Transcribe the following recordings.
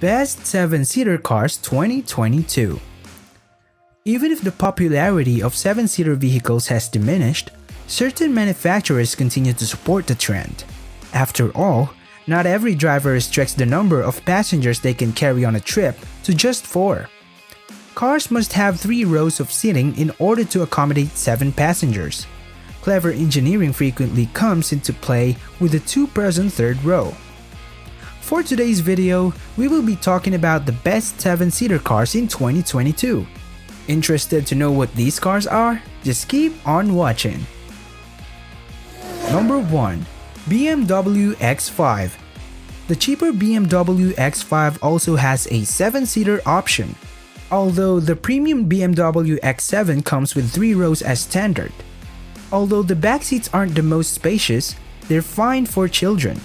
Best 7-Seater Cars 2022. Even if the popularity of 7-seater vehicles has diminished, certain manufacturers continue to support the trend. After all, not every driver restricts the number of passengers they can carry on a trip to just 4. Cars must have 3 rows of seating in order to accommodate 7 passengers. Clever engineering frequently comes into play with the 2-person third row. For today's video, we will be talking about the best 7-seater cars in 2022. Interested to know what these cars are? Just keep on watching. Number 1. BMW X5. The cheaper BMW X5 also has a 7-seater option, although the premium BMW X7 comes with 3 rows as standard. Although the back seats aren't the most spacious, they're fine for children.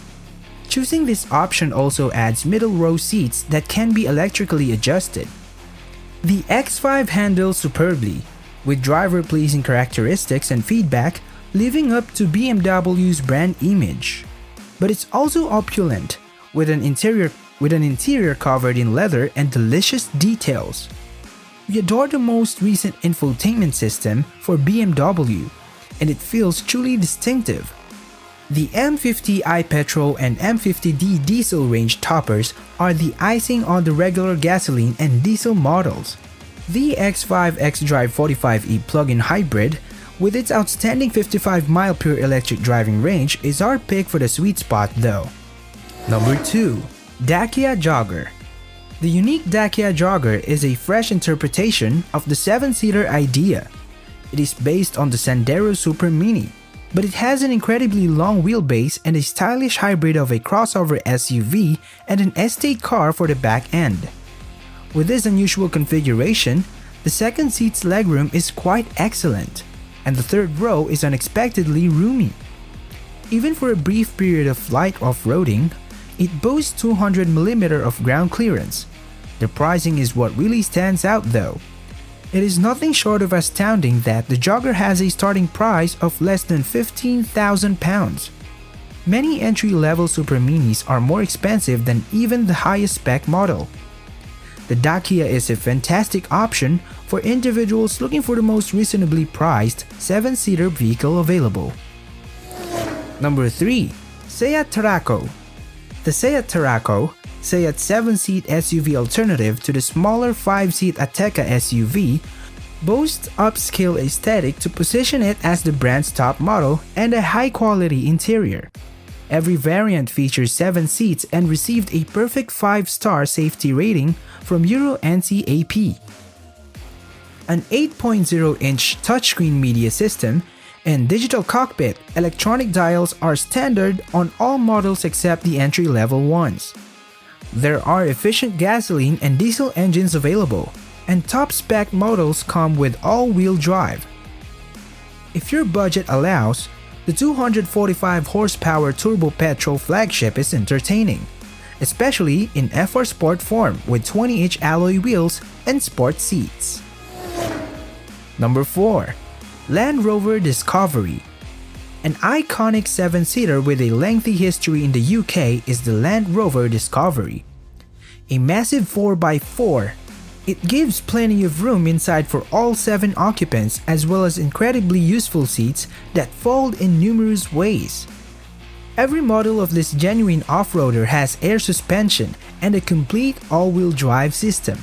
Choosing this option also adds middle row seats that can be electrically adjusted. The X5 handles superbly, with driver-pleasing characteristics and feedback living up to BMW's brand image. But it's also opulent, with an interior covered in leather and delicious details. We adore the most recent infotainment system for BMW, and it feels truly distinctive. The M50 iPetrol and M50D diesel range toppers are the icing on the regular gasoline and diesel models. The X5 xDrive 45e plug-in hybrid, with its outstanding 55-mile pure electric driving range, is our pick for the sweet spot though. Number 2. Dacia Jogger. The unique Dacia Jogger is a fresh interpretation of the 7-seater idea. It is based on the Sandero Super Mini, but it has an incredibly long wheelbase and a stylish hybrid of a crossover SUV and an estate car for the back end. With this unusual configuration, the second seat's legroom is quite excellent, and the third row is unexpectedly roomy. Even for a brief period of light off-roading, it boasts 200mm of ground clearance. The pricing is what really stands out though. It is nothing short of astounding that the Jogger has a starting price of less than £15,000. Many entry-level Super Minis are more expensive than even the highest spec model. The Dacia is a fantastic option for individuals looking for the most reasonably priced 7-seater vehicle available. Number 3. Seat Tarraco. The Seat Tarraco, Seat's 7-seat SUV alternative to the smaller 5-seat Ateca SUV, boasts upscale aesthetic to position it as the brand's top model and a high-quality interior. Every variant features 7 seats and received a perfect 5-star safety rating from Euro NCAP. An 8.0-inch touchscreen media system and digital cockpit electronic dials are standard on all models except the entry-level ones. There are efficient gasoline and diesel engines available, and top-spec models come with all-wheel drive. If your budget allows, the 245 horsepower turbo petrol flagship is entertaining, especially in FR Sport form with 20-inch alloy wheels and sport seats. Number 4. Land Rover Discovery. An iconic 7-seater with a lengthy history in the UK is the Land Rover Discovery. A massive 4x4, it gives plenty of room inside for all 7 occupants as well as incredibly useful seats that fold in numerous ways. Every model of this genuine off-roader has air suspension and a complete all-wheel drive system.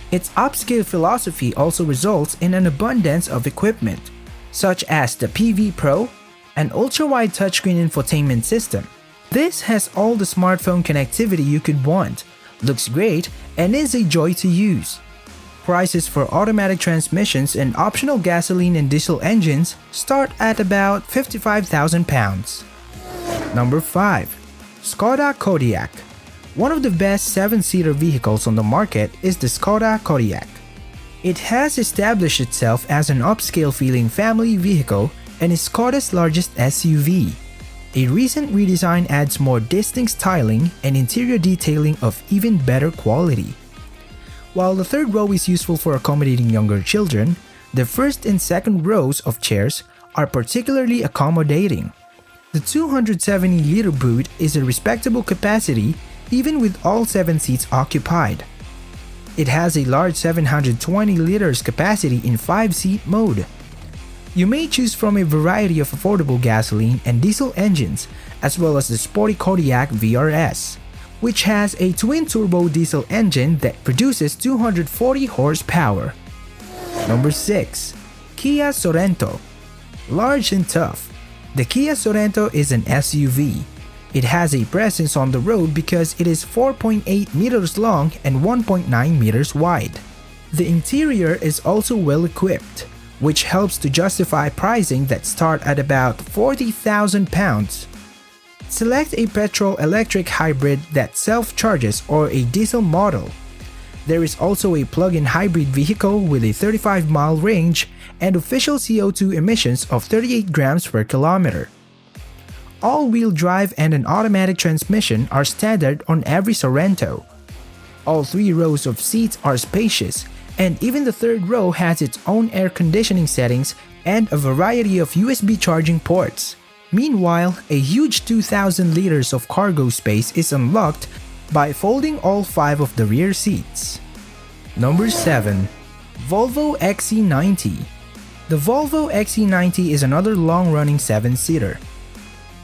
Its upscale philosophy also results in an abundance of equipment, such as the PV Pro, an ultra-wide touchscreen infotainment system. This has all the smartphone connectivity you could want, looks great, and is a joy to use. Prices for automatic transmissions and optional gasoline and diesel engines start at about £55,000. Number 5. Skoda Kodiaq. One of the best 7-seater vehicles on the market is the Skoda Kodiaq. It has established itself as an upscale-feeling family vehicle and is Skoda's largest SUV. A recent redesign adds more distinct styling and interior detailing of even better quality. While the third row is useful for accommodating younger children, the first and second rows of chairs are particularly accommodating. The 270-liter boot is a respectable capacity even with all 7 seats occupied. It has a large 720 liters capacity in 5-seat mode. You may choose from a variety of affordable gasoline and diesel engines, as well as the sporty Kodiaq VRS, which has a twin-turbo diesel engine that produces 240 horsepower. Number 6. Kia Sorento. Large and tough. The Kia Sorento is an SUV. It has a presence on the road because it is 4.8 meters long and 1.9 meters wide. The interior is also well equipped, which helps to justify pricing that start at about £40,000. Select a petrol-electric hybrid that self-charges or a diesel model. There is also a plug-in hybrid vehicle with a 35-mile range and official CO2 emissions of 38 grams per kilometer. All-wheel drive and an automatic transmission are standard on every Sorento. All 3 rows of seats are spacious, and even the third row has its own air conditioning settings and a variety of USB charging ports. Meanwhile, a huge 2,000 liters of cargo space is unlocked by folding all 5 of the rear seats. Number 7. Volvo XC90. The Volvo XC90 is another long-running 7-seater.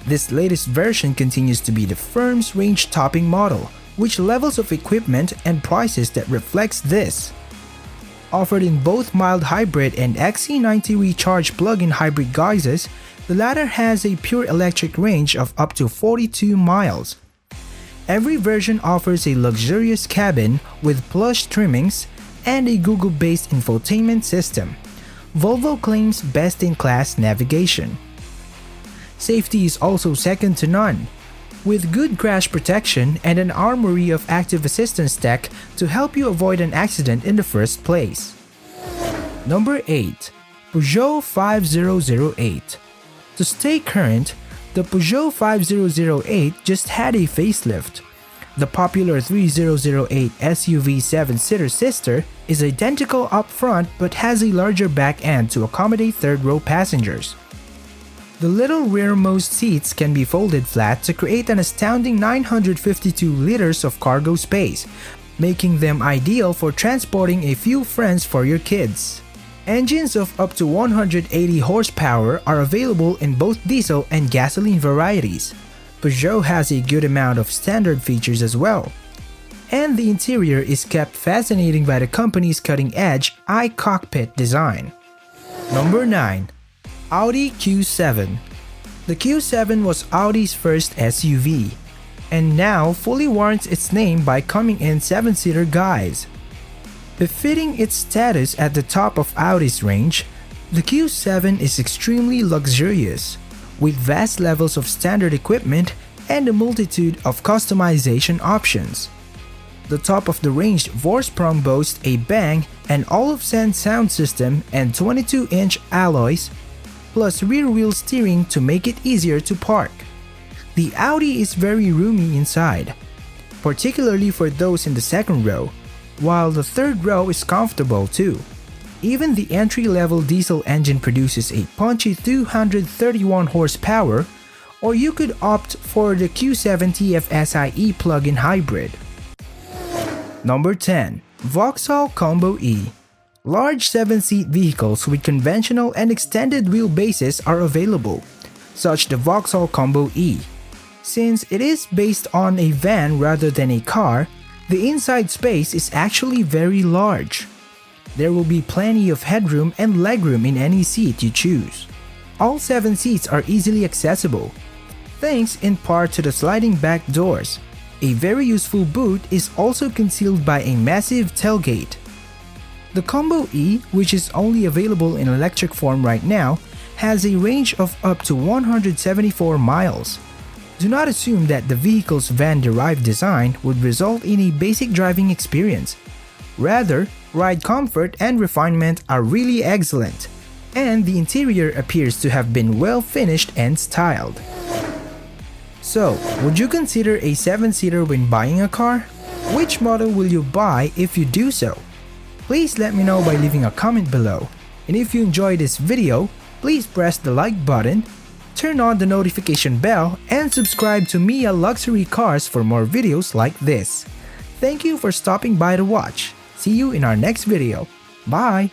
This latest version continues to be the firm's range-topping model, which levels of equipment and prices that reflects this. Offered in both mild hybrid and XC90 recharge plug-in hybrid guises, the latter has a pure electric range of up to 42 miles. Every version offers a luxurious cabin with plush trimmings and a Google-based infotainment system. Volvo claims best-in-class navigation. Safety is also second to none, with good crash protection and an armory of active assistance tech to help you avoid an accident in the first place. Number 8. Peugeot 5008. To stay current, the Peugeot 5008 just had a facelift. The popular 3008 SUV 7-seater sister is identical up front but has a larger back end to accommodate third-row passengers. The little rearmost seats can be folded flat to create an astounding 952 liters of cargo space, making them ideal for transporting a few friends for your kids. Engines of up to 180 horsepower are available in both diesel and gasoline varieties. Peugeot has a good amount of standard features as well. And the interior is kept fascinating by the company's cutting-edge iCockpit design. Number 9. Audi Q7. The Q7 was Audi's first SUV, and now fully warrants its name by coming in 7-seater guise. Befitting its status at the top of Audi's range, the Q7 is extremely luxurious, with vast levels of standard equipment and a multitude of customization options. The top of the range Vorsprung boasts a Bang and all-of-send sound system and 22-inch alloys, plus rear-wheel steering to make it easier to park. The Audi is very roomy inside, particularly for those in the second row, while the third row is comfortable too. Even the entry-level diesel engine produces a punchy 231 horsepower, or you could opt for the Q7 TFSI plug-in hybrid. Number 10. Vauxhall Combo E. Large 7-seat vehicles with conventional and extended wheelbases are available, such the Vauxhall Combo E. Since it is based on a van rather than a car, the inside space is actually very large. There will be plenty of headroom and legroom in any seat you choose. All 7 seats are easily accessible, thanks in part to the sliding back doors. A very useful boot is also concealed by a massive tailgate. The Combo E, which is only available in electric form right now, has a range of up to 174 miles. Do not assume that the vehicle's van-derived design would result in a basic driving experience. Rather, ride comfort and refinement are really excellent, and the interior appears to have been well finished and styled. So, would you consider a 7-seater when buying a car? Which model will you buy if you do so? Please let me know by leaving a comment below. And if you enjoyed this video, please press the like button, turn on the notification bell, and subscribe to Mia Luxury Cars for more videos like this. Thank you for stopping by to watch. See you in our next video. Bye!